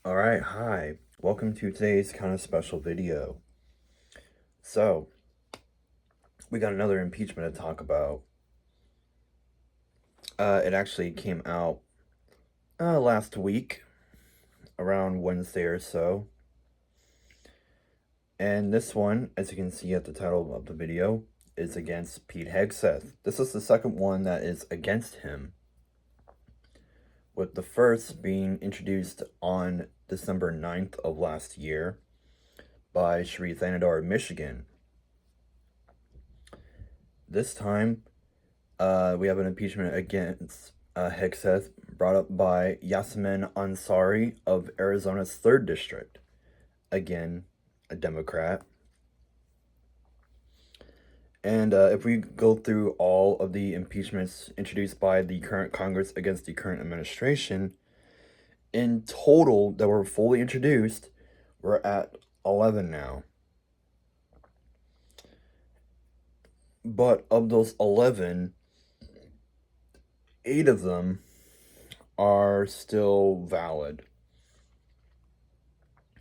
Alright, hi. Welcome to today's kind of special video. So, we got another impeachment to talk about. It actually came out last week, around Wednesday or so. And this one, as you can see at the title of the video, is against Pete Hegseth. This is the second one that is against him, with the first being introduced on December 9th of last year by H.Res of Michigan. This time, we have an impeachment against Hegseth brought up by Yasemin Ansari of Arizona's 3rd District. Again, a Democrat. And if we go through all of the impeachments introduced by the current Congress against the current administration, in total that were fully introduced, we're at 11 now. But of those 11, 8 of them are still valid.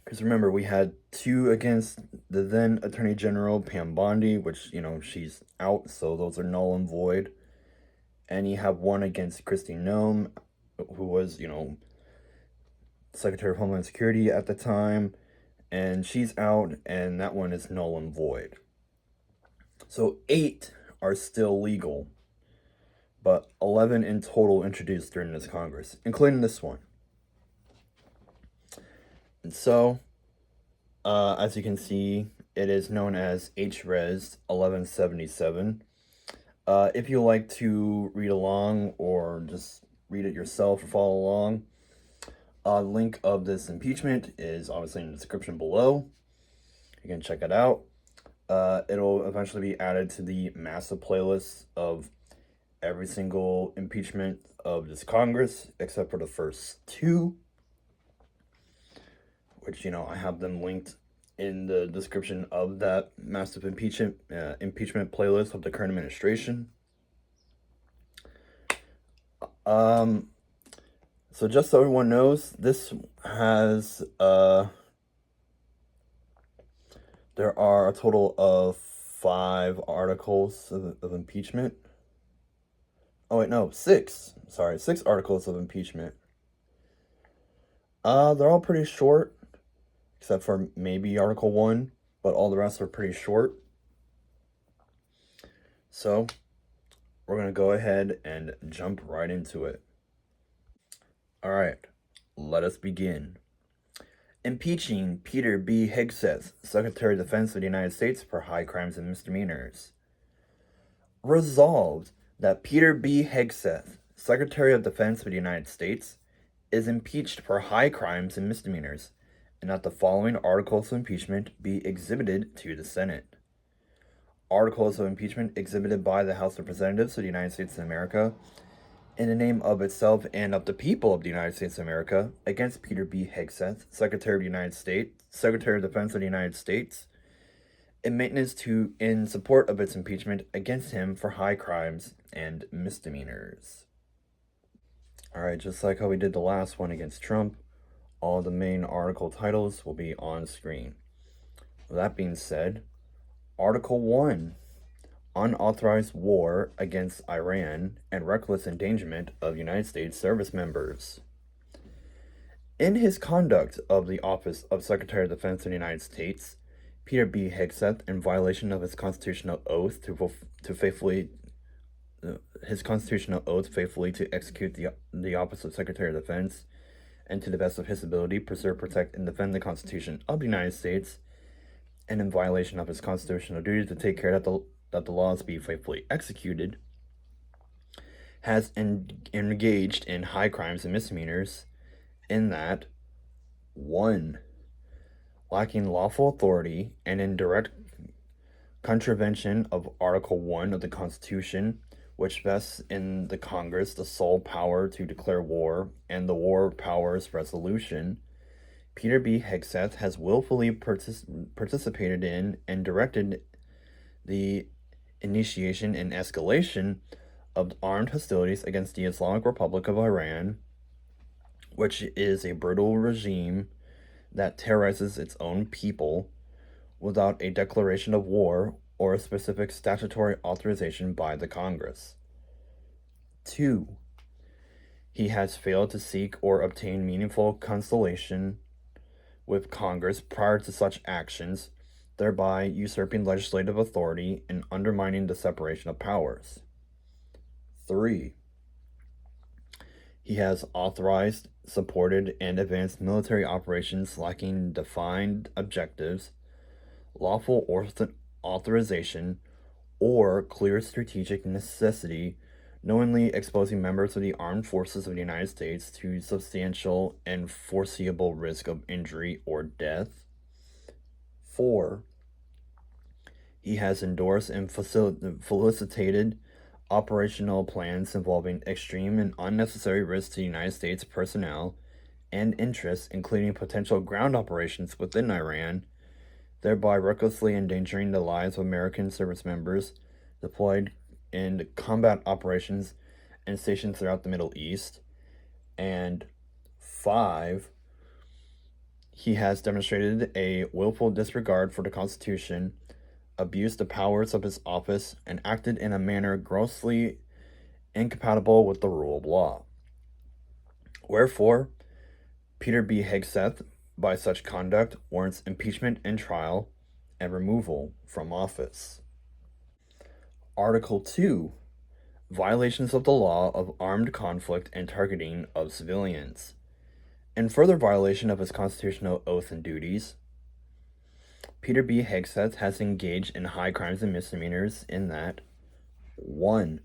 Because remember, we had 2 against the then Attorney General, Pam Bondi, which, she's out, so those are null and void. And you have 1 against Kristi Noem, who was, Secretary of Homeland Security at the time, and she's out, and that one is null and void. So 8 are still legal, but 11 in total introduced during this Congress, including this one. And so, as you can see, it is known as H.Res 1177. If you like to read along or just read it yourself or follow along, the link of this impeachment is obviously in the description below. You can check it out. It'll eventually be added to the massive playlist of every single impeachment of this Congress, except for the first 2, which, I have them linked in the description of that massive impeachment playlist of the current administration. So just so everyone knows, this has, there are a total of 5 articles of impeachment. Oh, wait, no, 6. Sorry, 6 articles of impeachment. They're all pretty short, except for maybe Article 1, but all the rest are pretty short. So, we're going to go ahead and jump right into it. Alright, let us begin. Impeaching Peter B. Hegseth, Secretary of Defense of the United States for high crimes and misdemeanors. Resolved that Peter B. Hegseth, Secretary of Defense of the United States, is impeached for high crimes and misdemeanors, and that the following articles of impeachment be exhibited to the Senate. Articles of impeachment exhibited by the House of Representatives of the United States of America, in the name of itself and of the people of the United States of America, against Peter B. Hegseth, Secretary of the United States, Secretary of Defense of the United States, in support of its impeachment against him for high crimes and misdemeanors. Alright, just like how we did the last one against Trump, all the main article titles will be on screen. With that being said, Article 1, Unauthorized War Against Iran and Reckless Endangerment of United States Service Members. In his conduct of the office of Secretary of Defense of the United States, Peter B. Hegseth, in violation of his constitutional oath faithfully to execute the office of Secretary of Defense, and to the best of his ability preserve, protect, and defend the Constitution of the United States, and in violation of his constitutional duty to take care that the laws be faithfully executed, has engaged in high crimes and misdemeanors, in that 1. Lacking lawful authority and in direct contravention of Article 1 of the Constitution, which vests in the Congress the sole power to declare war and the war powers resolution, Peter B. Hegseth has willfully participated in and directed the initiation and escalation of armed hostilities against the Islamic Republic of Iran, which is a brutal regime that terrorizes its own people without a declaration of war or a specific statutory authorization by the Congress. 2. He has failed to seek or obtain meaningful conciliation with Congress prior to such actions, thereby usurping legislative authority and undermining the separation of powers. 3. He has authorized, supported, and advanced military operations lacking defined objectives, lawful authorization, or clear strategic necessity, knowingly exposing members of the armed forces of the United States to substantial and foreseeable risk of injury or death. 4. He has endorsed and facilitated operational plans involving extreme and unnecessary risks to United States personnel and interests, including potential ground operations within Iran, thereby recklessly endangering the lives of American service members deployed in combat operations and stationed throughout the Middle East. And 5, he has demonstrated a willful disregard for the Constitution, abused the powers of his office, and acted in a manner grossly incompatible with the rule of law. Wherefore, Peter B. Hegseth, by such conduct, warrants impeachment and trial and removal from office. Article 2. Violations of the law of armed conflict and targeting of civilians. In further violation of his constitutional oath and duties, Peter B. Hegseth has engaged in high crimes and misdemeanors in that 1.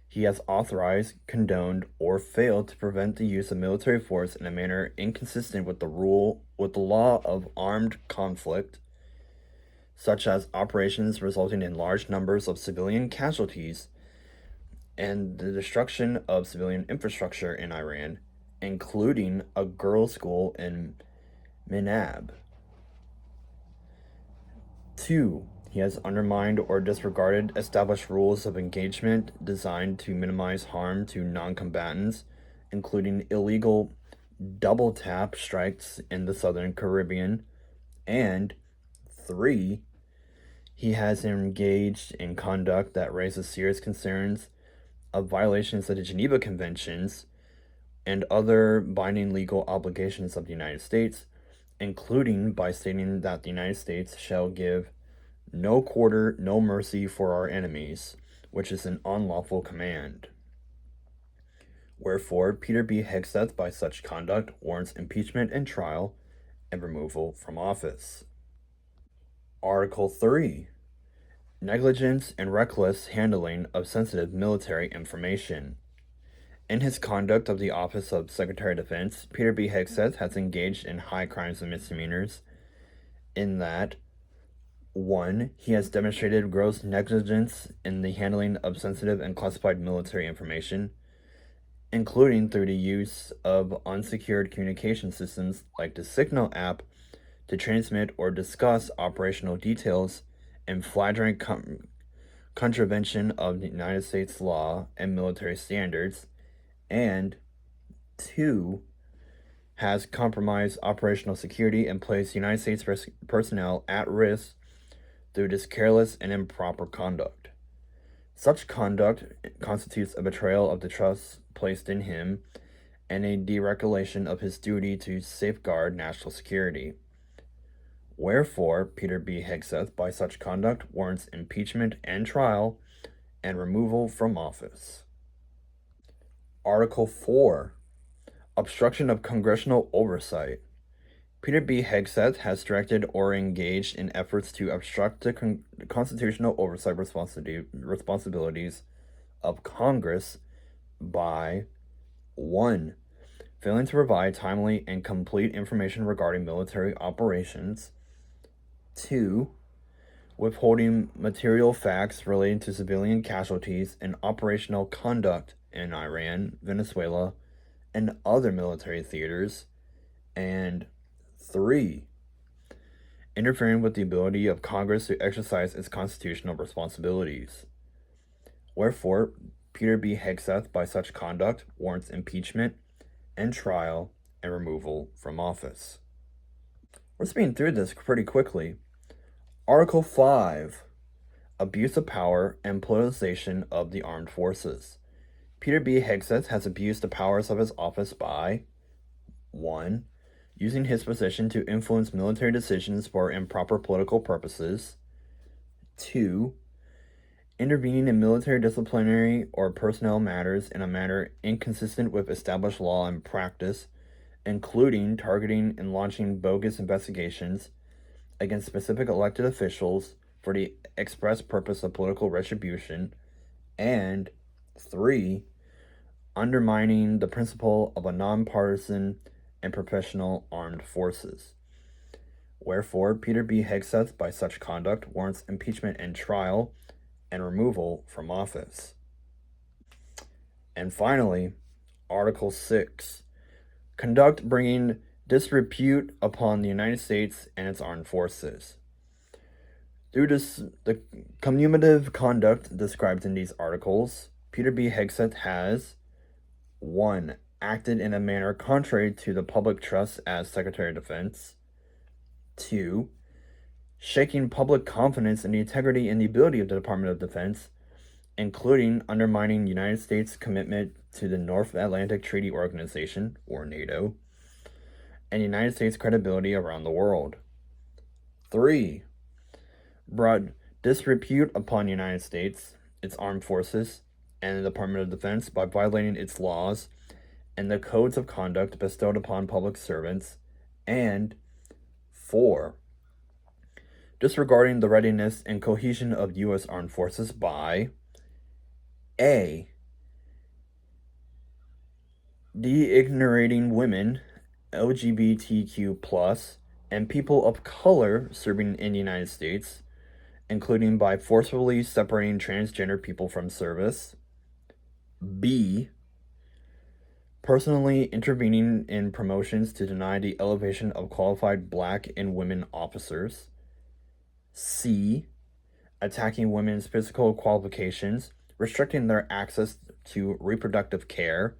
He has authorized, condoned, or failed to prevent the use of military force in a manner inconsistent with the law of armed conflict, such as operations resulting in large numbers of civilian casualties and the destruction of civilian infrastructure in Iran, including a girls' school in Minab. 2. He has undermined or disregarded established rules of engagement designed to minimize harm to non-combatants, including illegal double tap strikes in the Southern Caribbean. And 3. He has engaged in conduct that raises serious concerns of violations of the Geneva Conventions and other binding legal obligations of the United States, including by stating that the United States shall give no quarter, no mercy for our enemies, which is an unlawful command. Wherefore, Peter B. Hegseth, by such conduct, warrants impeachment and trial and removal from office. Article 3. Negligence and reckless handling of sensitive military information. In his conduct of the office of Secretary of Defense, Peter B. Hegseth has engaged in high crimes and misdemeanors in that 1. He has demonstrated gross negligence in the handling of sensitive and classified military information, including through the use of unsecured communication systems like the Signal app to transmit or discuss operational details in flagrant contravention of the United States law and military standards, and 2. Has compromised operational security and placed United States personnel at risk through this careless and improper conduct. Such conduct constitutes a betrayal of the trust placed in him and a deregulation of his duty to safeguard national security. Wherefore, Peter B. Hegseth, by such conduct, warrants impeachment and trial and removal from office. Article 4. Obstruction of congressional oversight. Peter B. Hegseth has directed or engaged in efforts to obstruct the constitutional oversight responsibilities of Congress by 1. Failing to provide timely and complete information regarding military operations, 2. Withholding material facts relating to civilian casualties and operational conduct in Iran, Venezuela, and other military theaters, and 3. Interfering with the ability of Congress to exercise its constitutional responsibilities. Wherefore, Peter B. Hegseth, by such conduct, warrants impeachment and trial and removal from office. We're speeding through this pretty quickly. Article 5, Abuse of Power and Politicization of the Armed Forces. Peter B. Hegseth has abused the powers of his office by 1. Using his position to influence military decisions for improper political purposes. 2. Intervening in military disciplinary or personnel matters in a manner inconsistent with established law and practice, including targeting and launching bogus investigations against specific elected officials for the express purpose of political retribution. And 3. Undermining the principle of a nonpartisan and professional armed forces. Wherefore, Peter B. Hegseth, by such conduct, warrants impeachment and trial and removal from office. And finally, Article 6, conduct bringing disrepute upon the United States and its armed forces. Through the cumulative conduct described in these articles, Peter B. Hegseth has 1. Acted in a manner contrary to the public trust as Secretary of Defense. 2. Shaking public confidence in the integrity and the ability of the Department of Defense, including undermining the United States' commitment to the North Atlantic Treaty Organization, or NATO, and the United States' credibility around the world. 3. Brought disrepute upon the United States, its armed forces, and the Department of Defense by violating its laws and the codes of conduct bestowed upon public servants. And 4. Disregarding the readiness and cohesion of U.S. armed forces by A. De-ignorating women, LGBTQ+, and people of color serving in the United States, including by forcefully separating transgender people from service. B. Personally intervening in promotions to deny the elevation of qualified black and women officers. C. Attacking women's physical qualifications, restricting their access to reproductive care,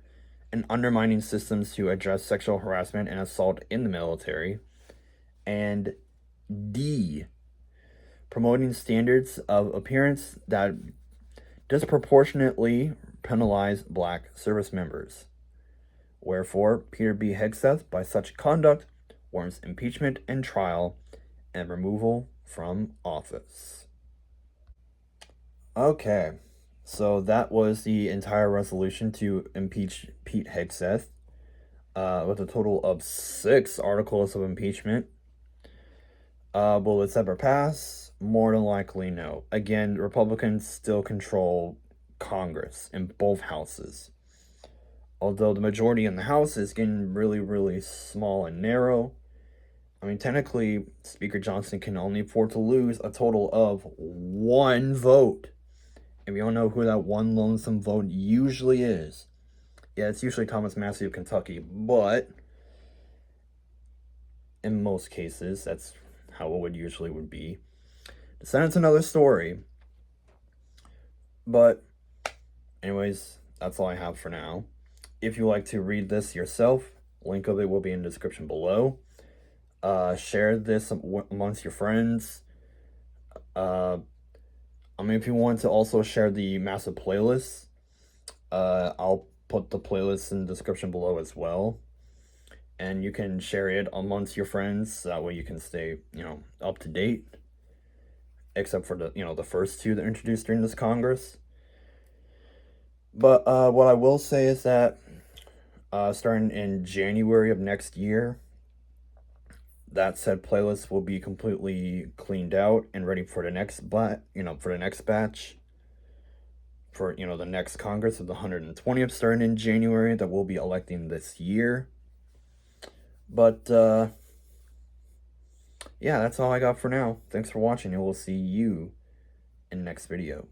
and undermining systems to address sexual harassment and assault in the military. And D. Promoting standards of appearance that disproportionately penalize black service members. Wherefore, Peter B. Hegseth, by such conduct, warrants impeachment and trial and removal from office. Okay, so that was the entire resolution to impeach Pete Hegseth, with a total of 6 articles of impeachment. Will it ever pass? More than likely, no. Again, Republicans still control Congress in both houses. Although the majority in the House is getting really, really small and narrow. I mean, technically, Speaker Johnson can only afford to lose a total of 1 vote. And we all know who that one lonesome vote usually is. Yeah, it's usually Thomas Massey of Kentucky, but in most cases, that's how it would be. The Senate's another story. But, anyways, that's all I have for now. If you like to read this yourself, link of it will be in the description below. Share this amongst your friends. If you want to also share the massive playlists, I'll put the playlist in the description below as well. And you can share it amongst your friends. That way you can stay, up to date. Except for the first 2 that are introduced during this Congress. But what I will say is that starting in January of next year, that said playlist will be completely cleaned out and ready for the next batch. For the next Congress of the 120th starting in January that we'll be electing this year. But yeah, that's all I got for now. Thanks for watching, and we'll see you in the next video.